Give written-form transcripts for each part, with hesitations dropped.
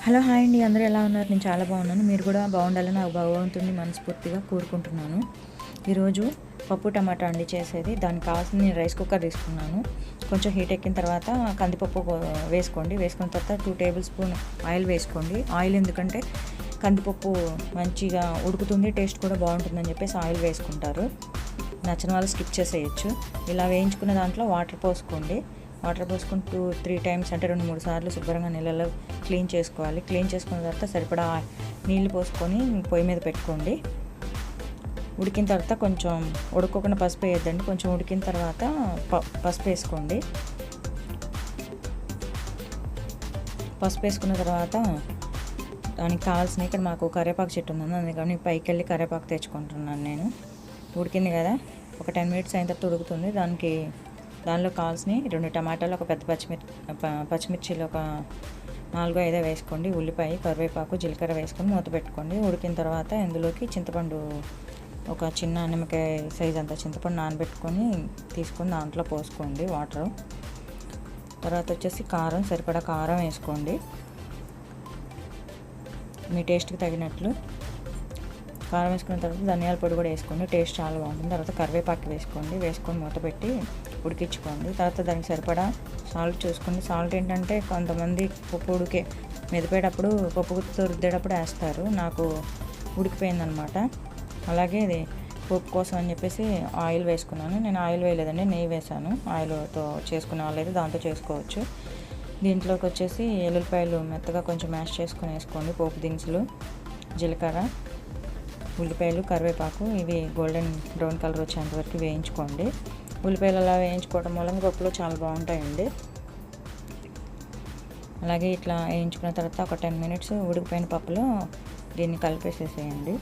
Hello hi అండి, అందరూ ఎలా ఉన్నారు? నేను చాలా బాగున్నాను. మీరు కూడా బాగుండాలని నాకు భగవంతుడిని మనస్ఫూర్తిగా కోరుకుంటున్నాను. ఈరోజు పప్పు టమాటా అండి చేసేది. దానికి కావాల్సిన నేను రైస్ కుక్కర్ తీసుకున్నాను. కొంచెం హీట్ ఎక్కిన తర్వాత కందిపప్పు వేసుకోండి. వేసుకున్న తర్వాత 2 టేబుల్ స్పూన్ ఆయిల్ వేసుకోండి. ఆయిల్ ఎందుకంటే కందిపప్పు మంచిగా ఉడుకుతుంది, టేస్ట్ కూడా బాగుంటుందని చెప్పేసి ఆయిల్ వేసుకుంటారు. నచ్చిన వాళ్ళు స్కిప్ చేసేయచ్చు. ఇలా వేయించుకున్న దాంట్లో వాటర్ పోసుకోండి. వాటర్ పోసుకొని 2-3 టైమ్స్ అంటే 2-3 సార్లు శుభ్రంగా నీళ్ళలో క్లీన్ చేసుకోవాలి. క్లీన్ చేసుకున్న తర్వాత సరిపడా నీళ్ళు పోసుకొని పొయ్యి మీద పెట్టుకోండి. ఉడికిన తర్వాత కొంచెం ఉడకకుండా పసుపు వేయద్దండి. కొంచెం ఉడికిన తర్వాత పసుపు వేసుకోండి. పసుపు వేసుకున్న తర్వాత దానికి కావాల్సిన ఇక్కడ మాకు కరివేపాకు చెట్టు ఉందని అందుకని పైకి వెళ్ళి కరివేపాకు తెచ్చుకుంటున్నాను నేను. ఉడికింది కదా, ఒక 10 మినిట్స్ అయిన తర్వాత ఉడుకుతుంది. దానిలో కావాల్సినవి 2 టమాటాలు, ఒక పెద్ద పచ్చిమిర్చిలు ఒక 4-5 వేసుకోండి. ఉల్లిపాయ, కరివేపాకు, జీలకర్ర వేసుకొని మూత పెట్టుకోండి. ఉడికిన తర్వాత ఇందులోకి చింతపండు, ఒక చిన్న నిమ్మకాయ సైజ్ అంత చింతపండు నానబెట్టుకొని తీసుకొని దాంట్లో పోసుకోండి వాటర్. తర్వాత వచ్చేసి కారం, సరిపడా కారం వేసుకోండి మీ టేస్ట్కి తగినట్లు. కారం వేసుకున్న తర్వాత ధనియాల పొడి కూడా వేసుకోండి, టేస్ట్ చాలా బాగుంటుంది. తర్వాత కరివేపాకు వేసుకొని మూత పెట్టి ఉడికించుకోండి. తర్వాత దానికి సరిపడా సాల్ట్ చూసుకోండి. సాల్ట్ ఏంటంటే కొంతమంది పప్పు మెదిపేటప్పుడు పప్పు గుత్తితో రుద్దేటప్పుడు వేస్తారు. నాకు ఉడికిపోయిందనమాట. అలాగే ఇది పప్పు కోసం అని చెప్పేసి ఆయిల్ వేసుకున్నాను. నేను ఆయిల్ వేయలేదండి, నెయ్యి వేసాను. ఆయిల్తో చేసుకునే వాళ్ళైతే దాంతో చేసుకోవచ్చు. దీంట్లోకి వచ్చేసి ఎల్లుల్లిపాయలు మెత్తగా కొంచెం మ్యాష్ చేసుకొని వేసుకోండి. పోపు దినుసులు, జీలకర్ర, ఉల్లిపాయలు, కరివేపాకు ఇవి గోల్డెన్ బ్రౌన్ కలర్ వచ్చేంత వరకు వేయించుకోండి. ఉల్లిపాయలు అలా వేయించుకోవడం మూలంగా పప్పులో చాలా బాగుంటాయండి. అలాగే ఇట్లా వేయించుకున్న తర్వాత ఒక 10 మినిట్స్ ఉడికిపోయిన పప్పులో దీన్ని కలిపేసేసేయండి.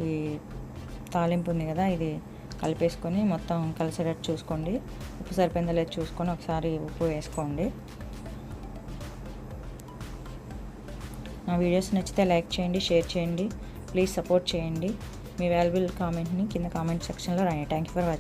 ఈ తాలింపు ఉంది కదా, ఇది కలిపేసుకొని మొత్తం కలిసేటట్టు చూసుకోండి. ఉప్పు సరిపోయిందో లేదో చూసుకొని ఒకసారి ఉప్పు వేసుకోండి. నా వీడియోస్ నచ్చితే లైక్ చేయండి, షేర్ చేయండి, ప్లీజ్ సపోర్ట్ చేయండి. మీ వాల్యుబుల్ కామెంట్ని కింద కామెంట్ సెక్షన్లో రాయండి. Thank you for watching.